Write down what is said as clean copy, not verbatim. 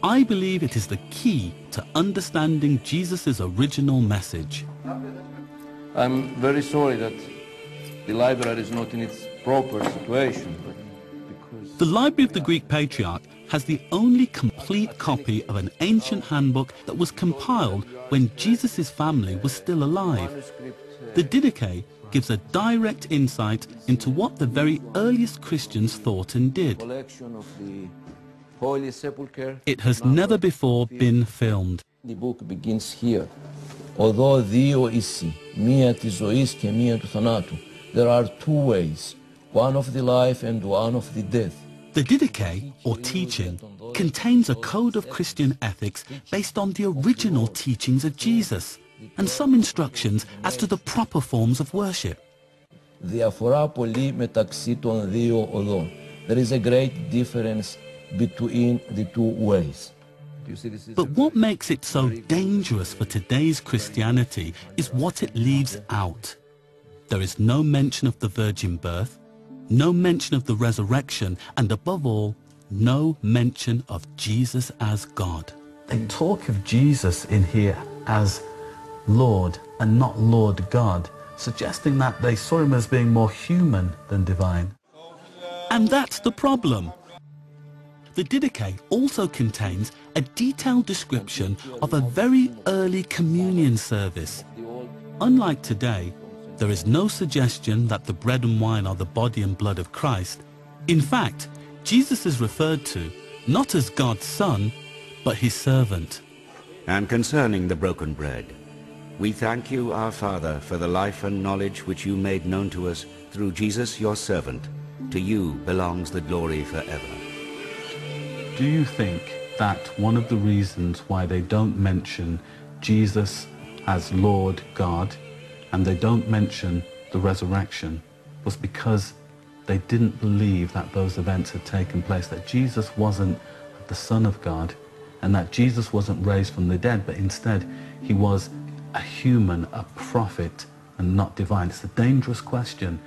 I believe it is the key to understanding Jesus' original message. I'm very sorry that the library is not in its proper situation. The Library of the Greek Patriarch has the only complete copy of an ancient handbook that was compiled when Jesus' family was still alive. The Didicay gives a direct insight into what the very earliest Christians thought and did. It has never before been filmed. The book begins here. Although δύο ίσοι, μία της ζωής και μία του θανάτου, there are two ways, one of the life and one of the death. The Didicay, or teaching, contains a code of Christian ethics based on the original teachings of Jesus, and some instructions as to the proper forms of worship. Διαφορά πολύ μεταξύ των δύο οδών. There is a great difference between the two ways. But what makes it so dangerous for today's Christianity is what it leaves out. There is no mention of the virgin birth, no mention of the resurrection, and above all, no mention of Jesus as God. They talk of Jesus in here as Lord and not Lord God, suggesting that they saw him as being more human than divine. And that's the problem. The Didicay also contains a detailed description of a very early communion service. Unlike today, there is no suggestion that the bread and wine are the body and blood of Christ. In fact, Jesus is referred to not as God's Son, but his servant. And concerning the broken bread, we thank you, our Father, for the life and knowledge which you made known to us through Jesus, your servant. To you belongs the glory forever. Do you think that one of the reasons why they don't mention Jesus as Lord God and they don't mention the resurrection was because they didn't believe that those events had taken place, that Jesus wasn't the Son of God and that Jesus wasn't raised from the dead, but instead he was a human, a prophet, and not divine? It's a dangerous question.